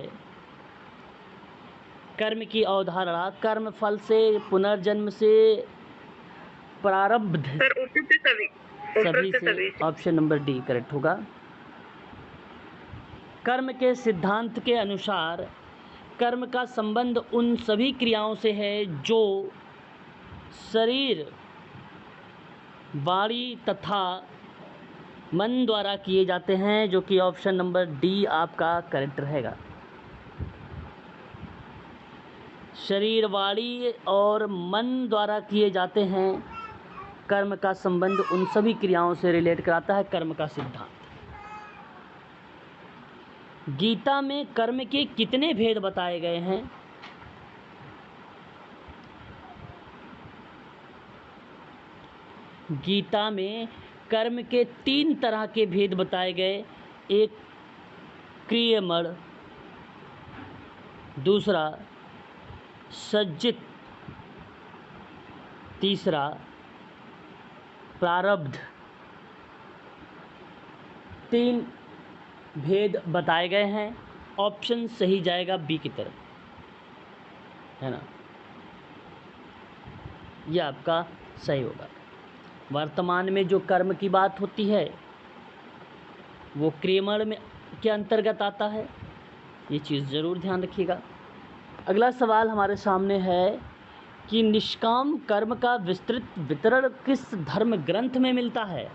S1: कर्म की अवधारणा कर्म फल से, पुनर्जन्म से, प्रारब्ध, सभी से। ऑप्शन नंबर डी करेक्ट होगा। कर्म के सिद्धांत के अनुसार कर्म का संबंध उन सभी क्रियाओं से है जो शरीर, वाणी तथा मन द्वारा किए जाते हैं, जो कि ऑप्शन नंबर डी आपका करेक्ट रहेगा। शरीर, वाणी और मन द्वारा किए जाते हैं। कर्म का संबंध उन सभी क्रियाओं से रिलेट कराता है कर्म का सिद्धांत। गीता में कर्म के कितने भेद बताए गए हैं? गीता में कर्म के 3 तरह के भेद बताए गए। एक क्रियमण, दूसरा सज्जित, तीसरा प्रारब्ध। 3 भेद बताए गए हैं। ऑप्शन सही जाएगा बी की तरफ, है ना। यह आपका सही होगा। वर्तमान में जो कर्म की बात होती है वो क्रियमण में के अंतर्गत आता है। ये चीज़ ज़रूर ध्यान रखिएगा। अगला सवाल हमारे सामने है कि निष्काम कर्म का विस्तृत वितरण किस धर्म ग्रंथ में मिलता है?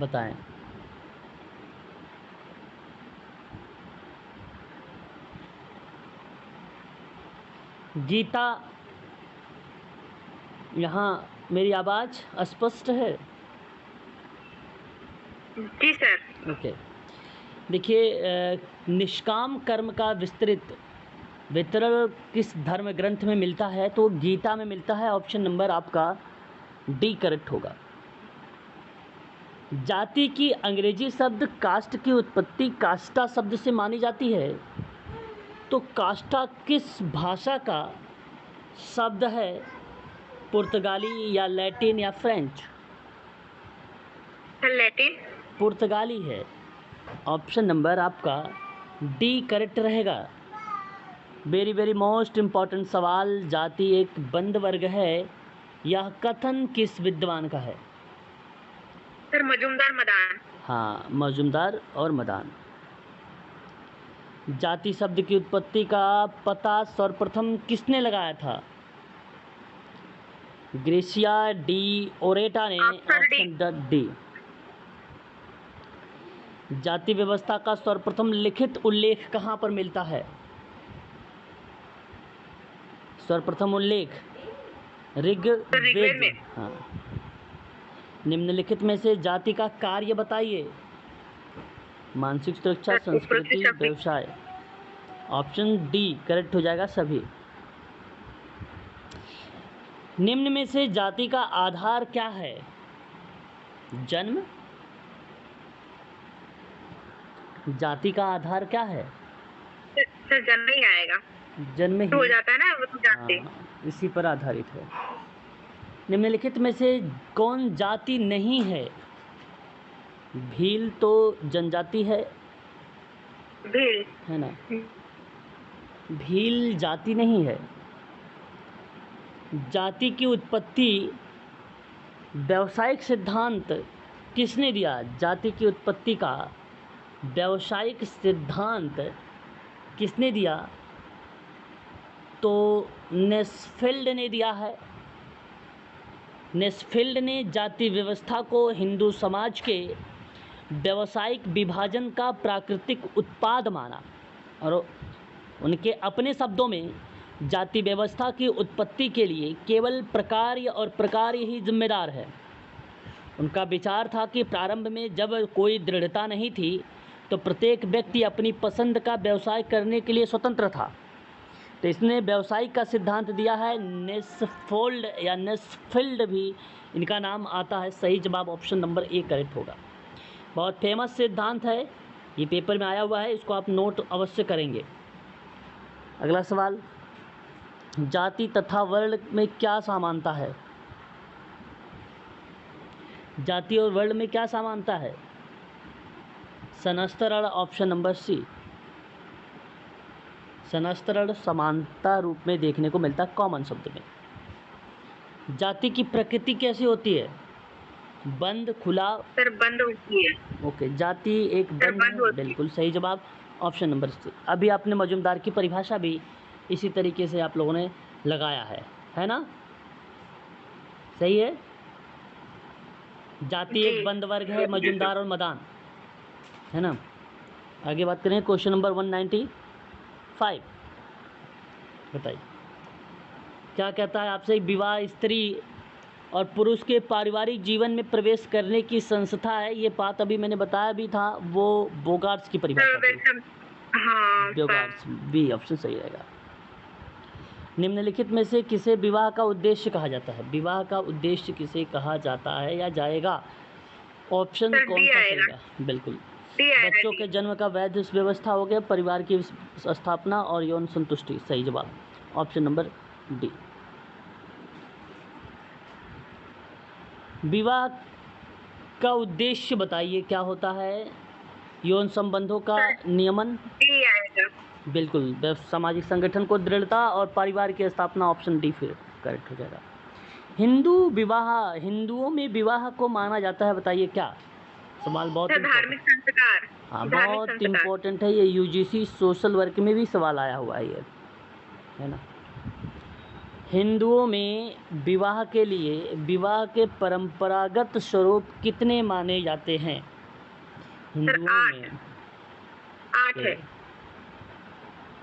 S1: बताएं। गीता, यहाँ मेरी आवाज़ स्पष्ट है?
S2: जी सर।
S1: ओके। देखिए, निष्काम कर्म का विस्तृत वितरण किस धर्म ग्रंथ में मिलता है? तो गीता में मिलता है। ऑप्शन नंबर आपका डी करेक्ट होगा। जाति की अंग्रेजी शब्द कास्ट की उत्पत्ति कास्टा शब्द से मानी जाती है, तो कास्टा किस भाषा का शब्द है? पुर्तगाली या लैटिन या फ्रेंच?
S2: लैटिन।
S1: पुर्तगाली है। ऑप्शन नंबर आपका डी करेक्ट रहेगा। वेरी वेरी मोस्ट इम्पॉर्टेंट सवाल, जाति एक बंद वर्ग है, यह कथन किस विद्वान का है?
S2: सर मजूमदार मदान।
S1: हाँ, मजूमदार और मदान। जाति शब्द की उत्पत्ति का पता सर्वप्रथम किसने लगाया था? ग्रेसिया डी ओरेटा ने। Option D. जाति व्यवस्था का सर्वप्रथम लिखित उल्लेख कहाँ पर मिलता है? सर्वप्रथम उल्लेख ऋग्वेद में। हाँ। निम्नलिखित में से जाति का कार्य बताइए। मानसिक सुरक्षा, संस्कृति, व्यवसाय। ऑप्शन डी करेक्ट हो जाएगा सभी। निम्न में से जाति का आधार क्या है? जन्म। जाति का आधार क्या है?
S2: सर जन्म ही आएगा।
S1: जन्म ही
S2: हो जाता है ना, वो तो जानते हैं।
S1: हाँ, इसी पर आधारित है। निम्नलिखित में से कौन जाति नहीं है? भील तो जनजाति है,
S2: भील
S1: है ना? भील जाति नहीं है। जाति की उत्पत्ति व्यावसायिक सिद्धांत किसने दिया? जाति की उत्पत्ति का व्यावसायिक सिद्धांत किसने दिया? तो नेस्फील्ड ने दिया है। नेस्फील्ड ने जाति व्यवस्था को हिंदू समाज के व्यावसायिक विभाजन का प्राकृतिक उत्पाद माना, और उनके अपने शब्दों में जाति व्यवस्था की उत्पत्ति के लिए केवल प्रकार्य और प्रकार्य ही जिम्मेदार है। उनका विचार था कि प्रारंभ में जब कोई दृढ़ता नहीं थी तो प्रत्येक व्यक्ति अपनी पसंद का व्यवसाय करने के लिए स्वतंत्र था। तो इसने व्यवसायिक का सिद्धांत दिया है। नेस्फोल्ड या नेस्फील्ड भी इनका नाम आता है। सही जवाब ऑप्शन नंबर ए करेक्ट होगा। बहुत फेमस सिद्धांत है, ये पेपर में आया हुआ है, इसको आप नोट अवश्य करेंगे। अगला सवाल, जाति तथा वर्ण में क्या समानता है? जाति और वर्ण में क्या समानता है? सनस्तरण। ऑप्शन नंबर सी। सनस्तरण समानता रूप में देखने को मिलता है कॉमन शब्द में। जाति की प्रकृति कैसी होती है? बंद, खुला?
S2: सर बंद होती है।
S1: ओके, जाति एक बंद है। बिल्कुल सही जवाब ऑप्शन नंबर सी। अभी आपने मजूमदार की परिभाषा भी इसी तरीके से आप लोगों ने लगाया है ना? सही है। जाति एक बंद वर्ग है, मजूमदार और मदान, है ना? आगे बात करें क्वेश्चन नंबर 195। बताइए क्या कहता है आपसे? विवाह स्त्री और पुरुष के पारिवारिक जीवन में प्रवेश करने की संस्था है। ये बात अभी मैंने बताया भी था, वो बोगार्ट्स की परिभाषा थी। बोगार्ट्स, बी ऑप्शन सही रहेगा। निम्नलिखित में से किसे विवाह का उद्देश्य कहा जाता है? विवाह का उद्देश्य किसे कहा जाता है या जाएगा? ऑप्शन कौन सा सही रहेगा? बिल्कुल, बच्चों के जन्म का वैध व्यवस्था हो गया, परिवार की स्थापना और यौन संतुष्टि। सही जवाब ऑप्शन नंबर डी। विवाह का उद्देश्य बताइए क्या होता है? यौन संबंधों का नियमन। बिल्कुल, सामाजिक संगठन को दृढ़ता और परिवार की स्थापना। ऑप्शन डी फिर करेक्ट हो जाएगा। हिंदुओं में विवाह को माना जाता है, बताइए क्या? सवाल बहुत
S2: धार्मिक संस्कार।
S1: हाँ, बहुत इम्पोर्टेंट है ये। यूजीसी सोशल वर्क में भी सवाल आया हुआ है ये, है ना? हिंदुओं में विवाह के लिए विवाह के परंपरागत स्वरूप कितने माने जाते हैं हिंदुओं
S2: आठ।
S1: में?
S2: 8 है।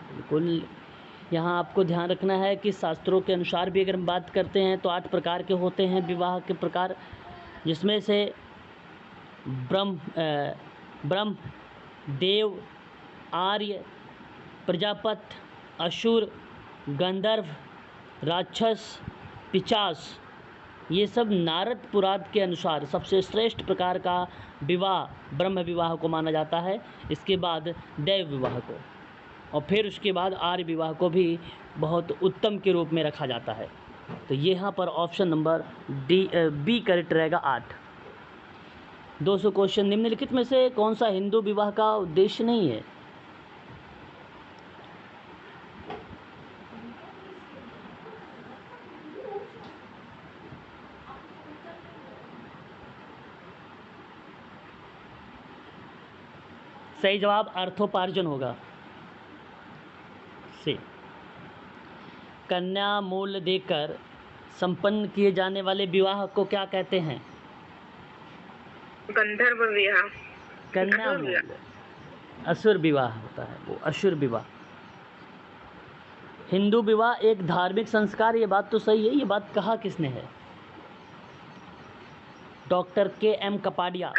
S1: बिल्कुल। यहाँ आपको ध्यान रखना है कि शास्त्रों के अनुसार भी अगर हम बात करते हैं तो 8 प्रकार के होते हैं विवाह के प्रकार, जिसमें से ब्रह्म, देव, आर्य, प्रजापत, असुर, गंधर्व, राक्षस, पिशाच, ये सब नारद पुराण के अनुसार सबसे श्रेष्ठ प्रकार का विवाह ब्रह्म विवाह को माना जाता है। इसके बाद देव विवाह को, और फिर उसके बाद आर्य विवाह को भी बहुत उत्तम के रूप में रखा जाता है। तो यहाँ पर ऑप्शन नंबर बी करेक्ट रहेगा 8। 200 क्वेश्चन निम्नलिखित में से कौन सा हिंदू विवाह का उद्देश्य नहीं है? सही जवाब अर्थोपार्जन होगा। से कन्या मूल्य देकर संपन्न किए जाने वाले विवाह को क्या कहते हैं?
S2: गंधर्व विवाह।
S1: कन्या मूल्य, असुर विवाह होता है वो, असुर विवाह। हिंदू विवाह एक धार्मिक संस्कार, ये बात तो सही है। ये बात कहा किसने है? Doctor K.M. कपाडिया।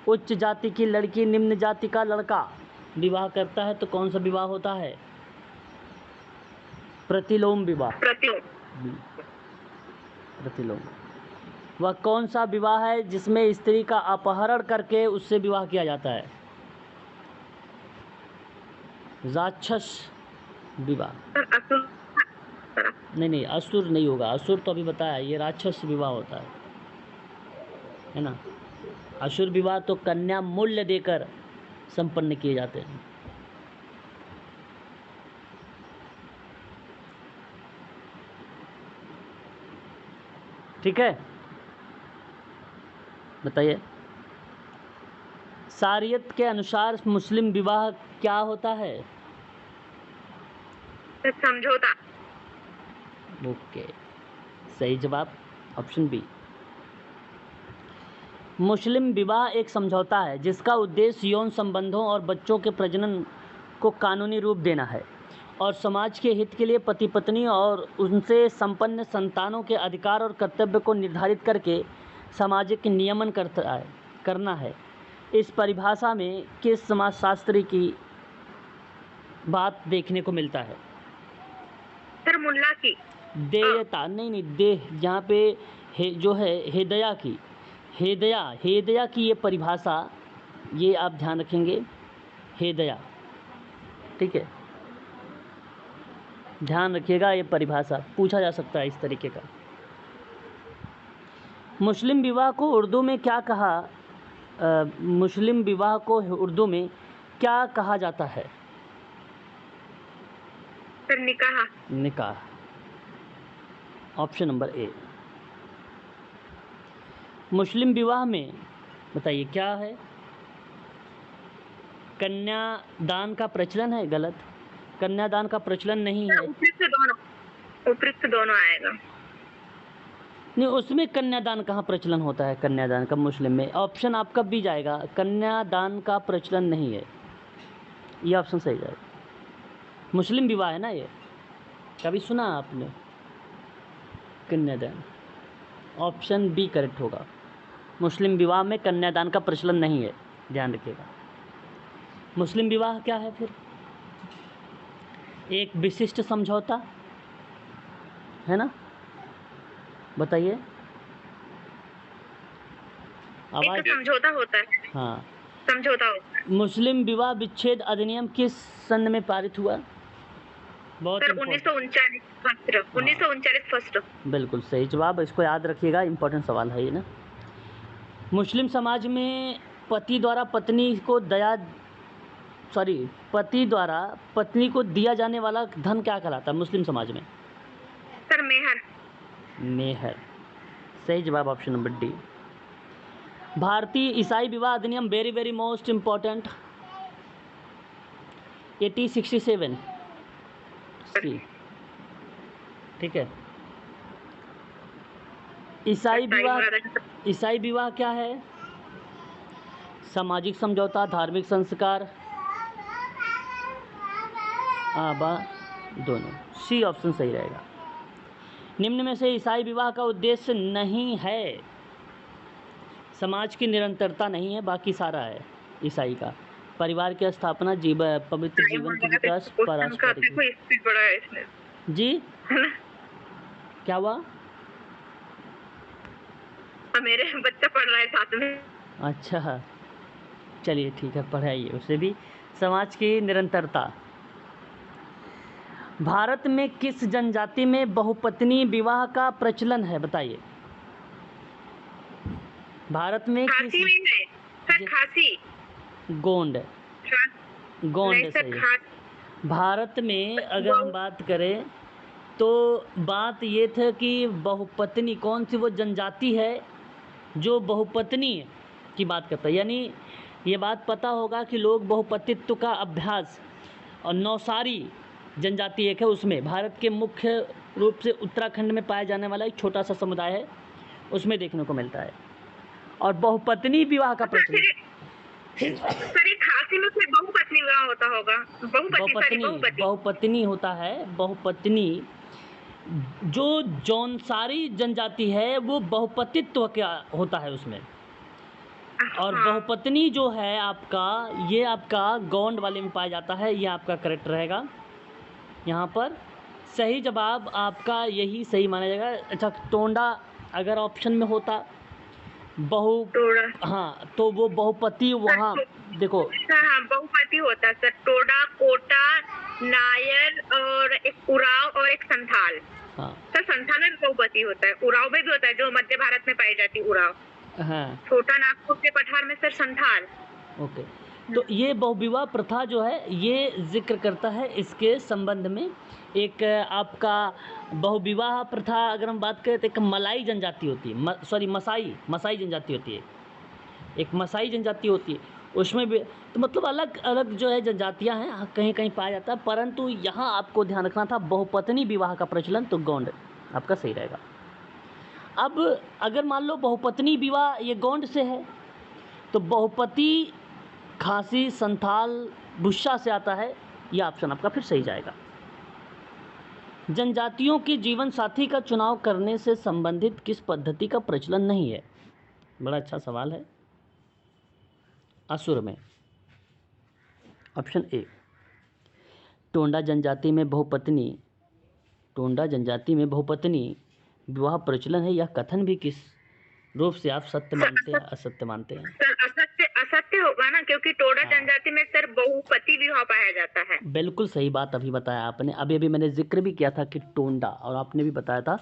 S1: उच्च जाति की लड़की निम्न जाति का लड़का विवाह करता है तो कौन सा विवाह होता है? प्रतिलोम विवाह। प्रतिलोम। वह कौन सा विवाह है जिसमें स्त्री का अपहरण करके उससे विवाह किया जाता है? राक्षस विवाह। नहीं, असुर नहीं होगा। असुर तो अभी बताया, ये राक्षस विवाह होता है ना। असुर विवाह तो कन्या मूल्य देकर संपन्न किए जाते हैं। ठीक है, बताइए। शरीयत के अनुसार मुस्लिम विवाह क्या होता है?
S2: समझौता।
S1: ओके, सही जवाब ऑप्शन बी। मुस्लिम विवाह एक समझौता है जिसका उद्देश्य यौन संबंधों और बच्चों के प्रजनन को कानूनी रूप देना है और समाज के हित के लिए पति पत्नी और उनसे संपन्न संतानों के अधिकार और कर्तव्य को निर्धारित करके सामाजिक नियमन करना है। इस परिभाषा में किस समाजशास्त्री की बात देखने को मिलता है?
S2: सर मुल्ला की।
S1: देयता नहीं, देह जहाँ पे जो है हेदया की, हेदया की ये परिभाषा, ये आप ध्यान रखेंगे। हेदया, ठीक है, ध्यान रखिएगा। ये परिभाषा पूछा जा सकता है इस तरीके का। मुस्लिम विवाह को उर्दू में क्या कहा? मुस्लिम विवाह को उर्दू में क्या कहा जाता है?
S2: सर निकाह।
S1: निकाह, ऑप्शन नंबर ए। मुस्लिम विवाह में बताइए क्या है? कन्यादान का प्रचलन है? गलत, कन्यादान का प्रचलन नहीं है।
S2: उपयुक्त दोनों आएगा।
S1: नहीं, उसमें कन्यादान कहाँ प्रचलन होता है? कन्यादान का मुस्लिम में ऑप्शन आपका बी जाएगा। कन्यादान का प्रचलन नहीं है, ये ऑप्शन सही जाएगा। मुस्लिम विवाह है ना ये, कभी सुना आपने? कन्यादान, ऑप्शन बी करेक्ट होगा। मुस्लिम विवाह में कन्यादान का प्रचलन नहीं है, ध्यान रखिएगा। मुस्लिम विवाह क्या है फिर? एक विशिष्ट समझौता है ना, बताइए। आवाज,
S2: एक समझौता होता है।
S1: हाँ,
S2: समझौता होता है।
S1: मुस्लिम विवाह विच्छेद अधिनियम किस सन में पारित हुआ? बहुत
S2: सर 1939 फर्स्ट।
S1: बिल्कुल सही जवाब, इसको याद रखिएगा, इंपॉर्टेंट सवाल है ये ना। मुस्लिम समाज में पति द्वारा पत्नी को दिया जाने वाला धन क्या कहलाता है मुस्लिम समाज में?
S2: सर मेहर।
S1: मेहर, सही जवाब ऑप्शन नंबर डी। भारतीय ईसाई विवाह अधिनियम वेरी मोस्ट इम्पोर्टेंट 1867 सी। ठीक है। ईसाई विवाह क्या है? सामाजिक समझौता, धार्मिक संस्कार, आबा दोनों। सी ऑप्शन सही रहेगा। निम्न में से ईसाई विवाह का उद्देश्य नहीं है, समाज की निरंतरता नहीं है, बाकी सारा है ईसाई का। परिवार की स्थापना, पवित्र जीवन की विकास, जी क्या हुआ?
S2: मेरे बच्चा पढ़ रहा है साथ में।
S1: अच्छा चलिए ठीक है, पढ़ाइए उसे भी। समाज की निरंतरता। भारत में किस जनजाति में बहुपत्नी विवाह का प्रचलन है, बताइए। भारत में
S2: खासी में है सर, खासी।
S1: गोंड
S2: नहीं सर,
S1: सही है। भारत में अगर हम बात करें तो बात ये था कि बहुपत्नी कौन सी वो जनजाति है जो बहुपत्नी की बात करता है, यानी ये बात पता होगा कि लोग बहुपतित्व का अभ्यास, और नौसारी जनजाति एक है, उसमें भारत के मुख्य रूप से उत्तराखंड में पाया जाने वाला एक छोटा सा समुदाय है, उसमें देखने को मिलता है। और बहुपत्नी विवाह का प्रचलन,
S2: सर ये खासी में फिर बहुपत्नी विवाह होता होगा।
S1: बहुपत्नी होता है। बहुपत्नी जो जौनसारी जनजाति है वो बहुपतित्व क्या होता है उसमें। और बहुपत्नी जो है आपका, ये आपका गोंड वाले में पाया जाता है। ये आपका करेक्ट रहेगा। यहाँ पर सही जवाब आपका यही सही माना जाएगा। अच्छा, टोंडा अगर ऑप्शन में होता हाँ तो वो बहुपति वहाँ देखो
S2: सर, हाँ बहुपति होता है सर। टोडा, कोटा, नायर और एक उराव और एक संथाल।
S1: हाँ
S2: सर संथाल में बहुपति होता है, उराव में भी होता है जो मध्य भारत में पाई जाती है उराव।
S1: हाँ
S2: छोटा नागपुर के पठार में सर संथाल।
S1: ओके। तो ये बहुविवाह प्रथा जो है ये जिक्र करता है इसके संबंध में। एक आपका बहुविवाह प्रथा अगर हम बात करें तो एक मलाई जनजाति होती है, मसाई जनजाति होती है। एक मसाई जनजाति होती है, उसमें भी तो मतलब अलग अलग जो है जनजातियां हैं, कहीं कहीं पाया जाता है। परंतु यहाँ आपको ध्यान रखना था बहुपत्नी विवाह का प्रचलन, तो गोंड आपका सही रहेगा। अब अगर मान लो बहुपत्नी विवाह ये गोंड से है तो बहुपति खासी, संथाल, बुस्सा से आता है। यह ऑप्शन आपका फिर सही जाएगा। जनजातियों के जीवन साथी का चुनाव करने से संबंधित किस पद्धति का प्रचलन नहीं है? बड़ा अच्छा सवाल है। असुर में ऑप्शन ए। टोंडा जनजाति में बहुपत्नी विवाह प्रचलन है। यह कथन भी किस रूप से आप सत्य मानते हैं, असत्य मानते हैं?
S2: असत्य होगा ना, क्योंकि टोडा जनजाति में सर बहुपति विवाह पाया जाता है।
S1: बिल्कुल सही बात अभी बताया आपने। अभी मैंने जिक्र भी किया था कि टोंडा, और आपने भी बताया था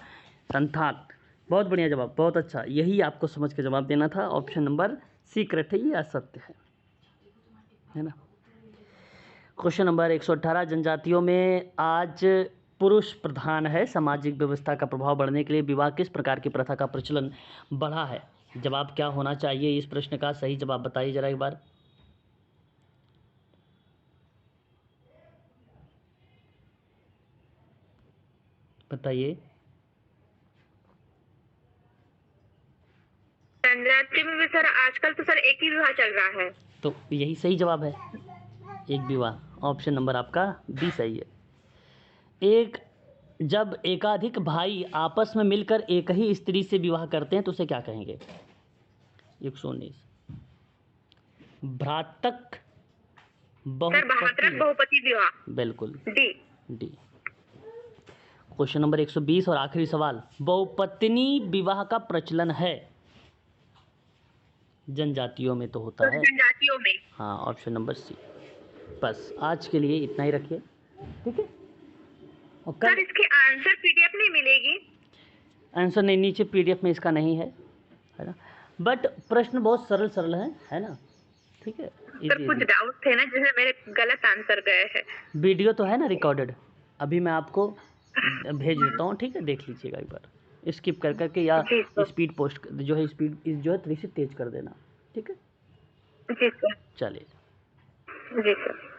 S1: संथाल। बहुत बढ़िया जवाब, बहुत अच्छा। यही आपको समझ के जवाब देना था। ऑप्शन नंबर सी करेक्ट है, ये असत्य है ना। Question number 118। जनजातियों में आज पुरुष प्रधान है, सामाजिक व्यवस्था का प्रभाव बढ़ने के लिए विवाह किस प्रकार की प्रथा का प्रचलन बढ़ा है? जवाब क्या होना चाहिए इस प्रश्न का? सही जवाब बताइए जरा एक बार। बताइए।
S2: जनजाति में भी सर आजकल तो सर एक ही विवाह चल रहा है,
S1: तो यही सही जवाब है, एक विवाह। ऑप्शन नंबर आपका बी सही है। जब एकाधिक भाई आपस में मिलकर एक ही स्त्री से विवाह करते हैं तो उसे क्या कहेंगे? 119 भ्रातक
S2: बहुपति विवाह।
S1: बिल्कुल
S2: डी।
S1: क्वेश्चन नंबर 120 और आखिरी सवाल। बहुपत्नी विवाह का प्रचलन है जनजातियों में तो होता है,
S2: जनजातियों में।
S1: हाँ, ऑप्शन नंबर सी। बस आज के लिए इतना ही रखिए, ठीक है। और
S2: सर इसके आंसर पीडीएफ नहीं मिलेगी?
S1: आंसर नहीं, नीचे पीडीएफ में इसका नहीं है ना। बट प्रश्न बहुत सरल है ना, ठीक है।
S2: सर कुछ डाउट थे ना, जैसे मेरे गलत आंसर गए हैं।
S1: वीडियो तो है ना रिकॉर्डेड, अभी मैं आपको भेज देता हूँ, ठीक है, देख लीजिएगा एक बार स्किप कर करके, या स्पीड पोस्ट जो है स्पीड जो है थोड़ी सी तेज कर देना, ठीक है।
S2: जी सर।
S1: चलिए
S2: जी सर।